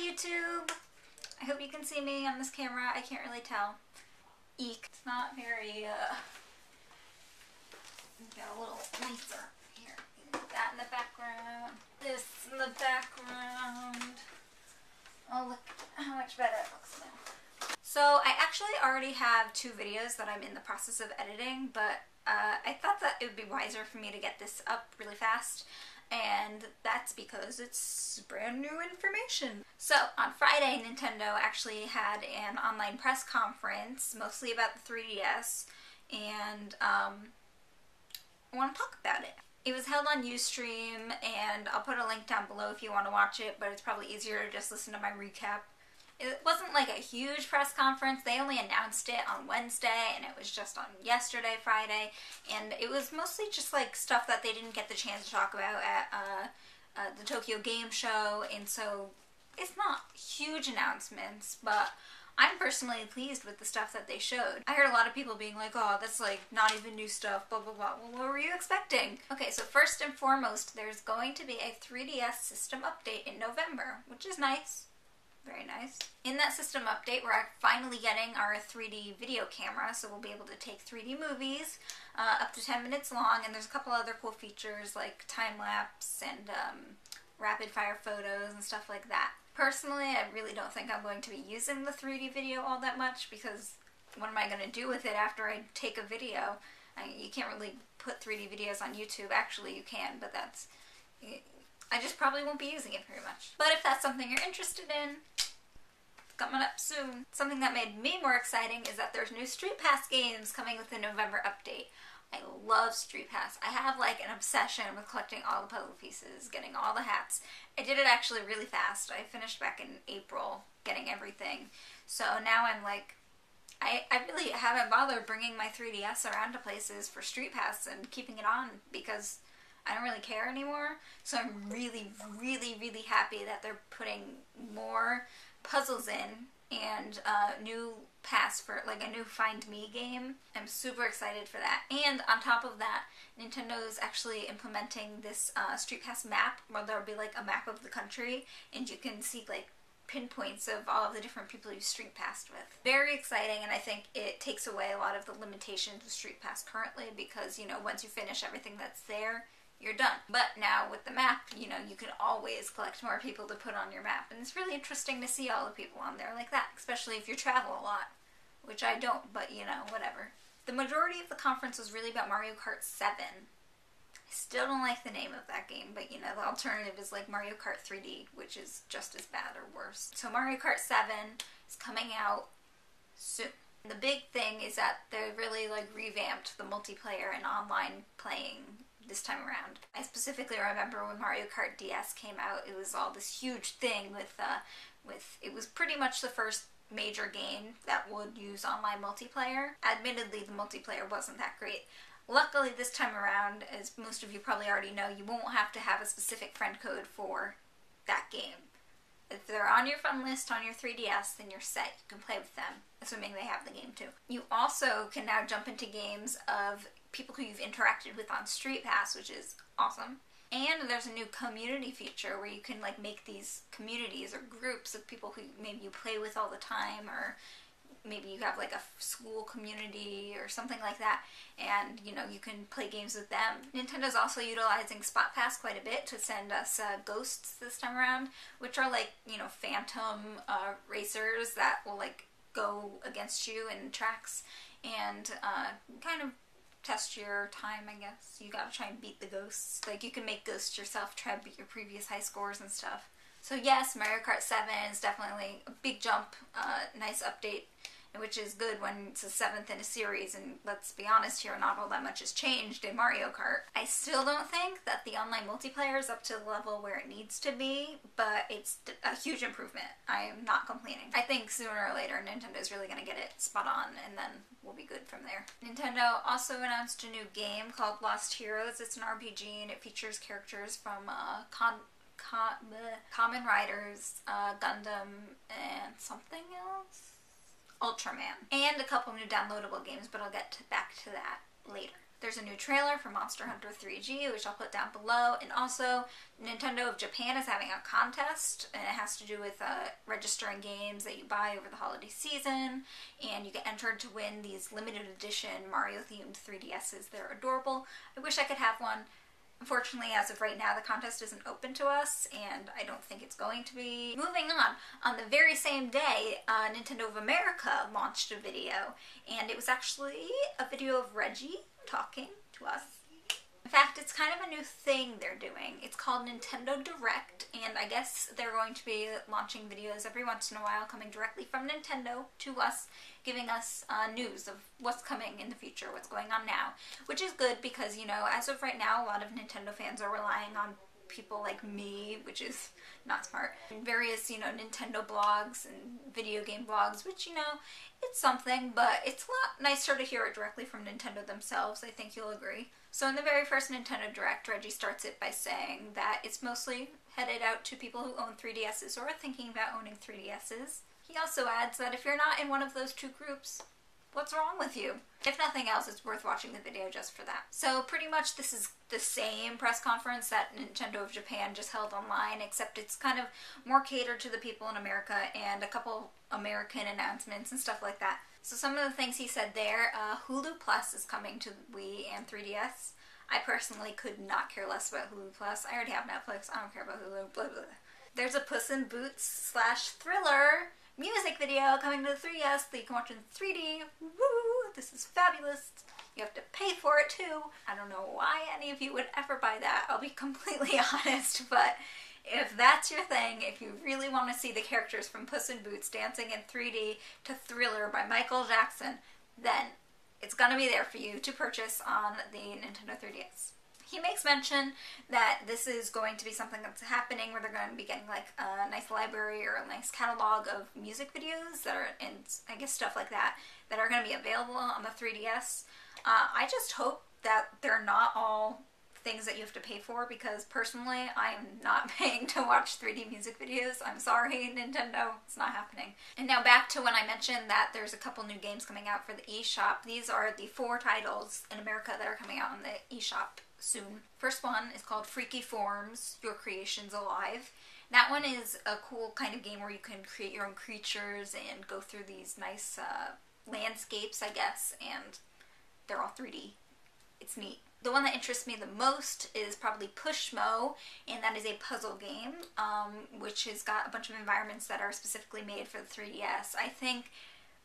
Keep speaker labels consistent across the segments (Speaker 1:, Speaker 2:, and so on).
Speaker 1: YouTube! I hope you can see me on this camera. I can't really tell. Eek. It's not very, get a little nicer here. That in the background. This in the background. Oh, look how much better it looks now. So I actually already have 2 videos that I'm in the process of editing, but I thought that it would be wiser for me to get this up really fast, and that's because it's brand new information. So on Friday, Nintendo actually had an online press conference, mostly about the 3DS, and I want to talk about it. It was held on UStream, and I'll put a link down below if you want to watch it, but it's probably easier to just listen to my recap. It wasn't like a huge press conference. They only announced it on Wednesday, and it was just on yesterday, Friday, and it was mostly just like stuff that they didn't get the chance to talk about at the Tokyo Game Show, and so it's not huge announcements, but I'm personally pleased with the stuff that they showed. I heard a lot of people being like, oh, that's like not even new stuff, blah, blah, blah. Well, what were you expecting? Okay, so first and foremost, there's going to be a 3DS system update in November, which is nice. Very nice. In that system update, we're finally getting our 3D video camera, so we'll be able to take 3D movies up to 10 minutes long, and there's a couple other cool features like time-lapse and rapid fire photos and stuff like that. Personally, I really don't think I'm going to be using the 3D video all that much, because what am I going to do with it after I take a video? You can't really put 3D videos on YouTube. Actually, you can, but that's... I just probably won't be using it very much. But if that's something you're interested in, coming up soon. Something that made me more exciting is that there's new StreetPass games coming with the November update. I love StreetPass. I have like an obsession with collecting all the puzzle pieces, getting all the hats. I did it actually really fast. I finished back in April getting everything. So now I'm like, I really haven't bothered bringing my 3DS around to places for StreetPass and keeping it on because I don't really care anymore. So I'm really, really, really happy that they're putting more puzzles in and new pass for like a new Find Me game. I'm super excited for that. And on top of that, Nintendo is actually implementing this StreetPass map where there'll be like a map of the country and you can see like pinpoints of all of the different people you StreetPassed with. Very exciting, and I think it takes away a lot of the limitations of StreetPass currently because, you know, once you finish everything that's there, you're done. But now with the map, you know, you can always collect more people to put on your map. And it's really interesting to see all the people on there like that, especially if you travel a lot, which I don't, but you know, whatever. The majority of the conference was really about Mario Kart 7. I still don't like the name of that game, but you know, the alternative is like Mario Kart 3D, which is just as bad or worse. So Mario Kart 7 is coming out soon. The big thing is that they really like revamped the multiplayer and online playing this time around. I specifically remember when Mario Kart DS came out, it was all this huge thing with it was pretty much the first major game that would use online multiplayer. Admittedly, the multiplayer wasn't that great. Luckily, this time around, as most of you probably already know, you won't have to have a specific friend code for that game. If they're on your friend list on your 3DS, then you're set. You can play with them, assuming they have the game too. You also can now jump into games of people who you've interacted with on StreetPass, which is awesome. And there's a new community feature where you can like make these communities or groups of people who maybe you play with all the time, or maybe you have like a school community or something like that, and you know, you can play games with them. Nintendo's also utilizing SpotPass quite a bit to send us ghosts this time around, which are like, you know, phantom racers that will like go against you in tracks and kind of test your time, I guess. You gotta try and beat the ghosts. Like, you can make ghosts yourself, try to beat your previous high scores and stuff. So yes, Mario Kart 7 is definitely a big jump, nice update, which is good when it's a 7th in a series, and let's be honest here, not all that much has changed in Mario Kart. I still don't think that the online multiplayer is up to the level where it needs to be, but it's a huge improvement. I am not complaining. I think sooner or later Nintendo's really going to get it spot on, and then we'll be good from there. Nintendo also announced a new game called Lost Heroes. It's an RPG, and it features characters from Kamen Riders, Gundam, and something else? Ultraman. And a couple new downloadable games, but I'll get back to that later. There's a new trailer for Monster Hunter 3G, which I'll put down below, and also Nintendo of Japan is having a contest, and it has to do with registering games that you buy over the holiday season, and you get entered to win these limited edition Mario-themed 3DSs. They're adorable. I wish I could have one. Unfortunately, as of right now, the contest isn't open to us, and I don't think it's going to be. Moving on the very same day, Nintendo of America launched a video, and it was actually a video of Reggie talking to us. In fact, it's kind of a new thing they're doing. It's called Nintendo Direct, and I guess they're going to be launching videos every once in a while coming directly from Nintendo to us, giving us news of what's coming in the future, what's going on now, which is good because, you know, as of right now, a lot of Nintendo fans are relying on people like me, which is not smart, and various, you know, Nintendo blogs and video game blogs, which, you know, it's something, but it's a lot nicer to hear it directly from Nintendo themselves. I think you'll agree. So in the very first Nintendo Direct, Reggie starts it by saying that it's mostly headed out to people who own 3DSs or are thinking about owning 3DSs. He also adds that if you're not in one of those two groups, what's wrong with you? If nothing else, it's worth watching the video just for that. So pretty much this is the same press conference that Nintendo of Japan just held online, except it's kind of more catered to the people in America and a couple American announcements and stuff like that. So some of the things he said there, Hulu Plus is coming to Wii and 3DS. I personally could not care less about Hulu Plus. I already have Netflix. I don't care about Hulu. Blah, blah. There's a Puss in Boots / thriller music video coming to the 3DS that you can watch in 3D. Woo! This is fabulous. You have to pay for it too. I don't know why any of you would ever buy that. I'll be completely honest, but if that's your thing, if you really want to see the characters from Puss in Boots dancing in 3D to Thriller by Michael Jackson, then it's gonna be there for you to purchase on the Nintendo 3DS. He makes mention that this is going to be something that's happening where they're going to be getting like a nice library or a nice catalog of music videos that are, and I guess stuff like that, that are going to be available on the 3DS. I just hope that they're not all things that you have to pay for, because personally I am not paying to watch 3D music videos. I'm sorry, Nintendo, it's not happening. And now back to when I mentioned that there's a couple new games coming out for the eShop. These are the 4 titles in America that are coming out on the eShop soon. First one is called Freaky Forms, Your Creations Alive. That one is a cool kind of game where you can create your own creatures and go through these nice landscapes, I guess, and they're all 3D. It's neat. The one that interests me the most is probably Pushmo, and that is a puzzle game, which has got a bunch of environments that are specifically made for the 3DS. I think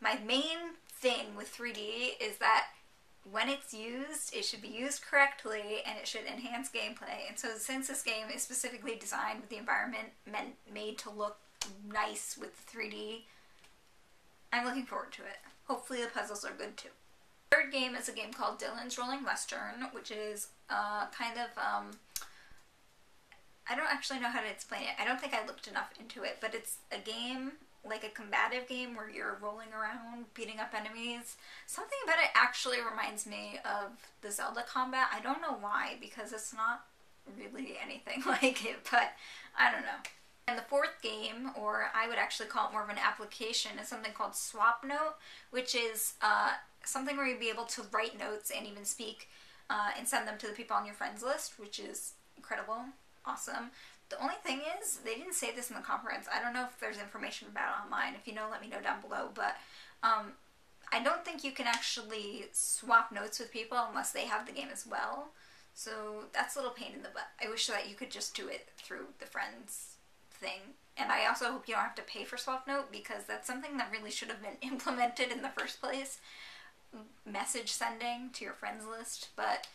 Speaker 1: my main thing with 3D is that when it's used, it should be used correctly and it should enhance gameplay. And so since this game is specifically designed with the environment made to look nice with 3D, I'm looking forward to it. Hopefully the puzzles are good too. Third game is a game called Dylan's Rolling Western, which is kind of, I don't actually know how to explain it. I don't think I looked enough into it, but it's a game, like a combative game where you're rolling around, beating up enemies. Something about it actually reminds me of the Zelda combat. I don't know why, because it's not really anything like it, but I don't know. And the fourth game, or I would actually call it more of an application, is something called Swap Note, which is something where you'd be able to write notes and even speak and send them to the people on your friends list, which is incredible, awesome. The only thing is, they didn't say this in the conference. I don't know if there's information about it online. If you know, let me know down below. But I don't think you can actually swap notes with people unless they have the game as well. So that's a little pain in the butt. I wish that you could just do it through the friends thing. And I also hope you don't have to pay for swap note, because that's something that really should have been implemented in the first place. Message sending to your friends list. But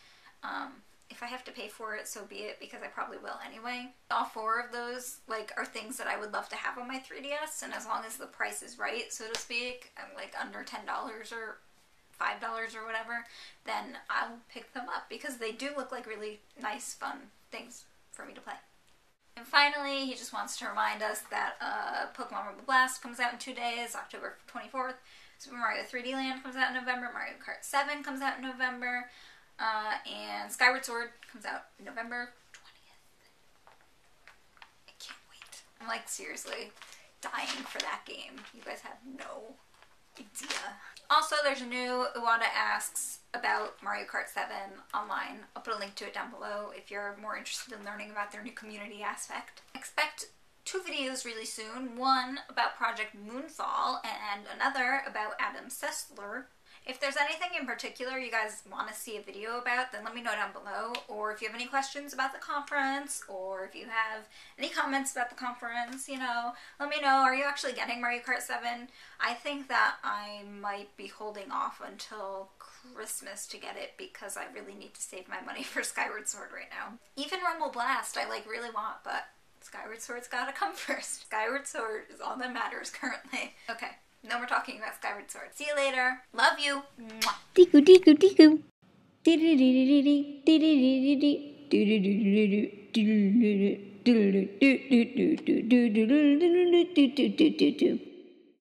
Speaker 1: if I have to pay for it, so be it, because I probably will anyway. All 4 of those are things that I would love to have on my 3DS, and as long as the price is right, so to speak, like under $10 or $5 or whatever, then I'll pick them up, because they do look like really nice, fun things for me to play. And finally, he just wants to remind us that Pokemon Rumble Blast comes out in 2 days, October 24th. Super Mario 3D Land comes out in November. Mario Kart 7 comes out in November. And Skyward Sword comes out November 20th. I can't wait. I'm seriously dying for that game. You guys have no idea. Also, there's a new Iwata Asks about Mario Kart 7 online. I'll put a link to it down below if you're more interested in learning about their new community aspect. Expect 2 videos really soon. One about Project Moonfall and another about Adam Sessler. If there's anything in particular you guys want to see a video about, then let me know down below. Or if you have any questions about the conference, or if you have any comments about the conference, you know, let me know. Are you actually getting Mario Kart 7? I think that I might be holding off until Christmas to get it because I really need to save my money for Skyward Sword right now. Even Rumble Blast I like really want, but Skyward Sword's gotta come first. Skyward Sword is all that matters currently. Okay. No more talking about Skyward Sword. See you later. Love you. Mwah.
Speaker 2: Tiku tiku tiku.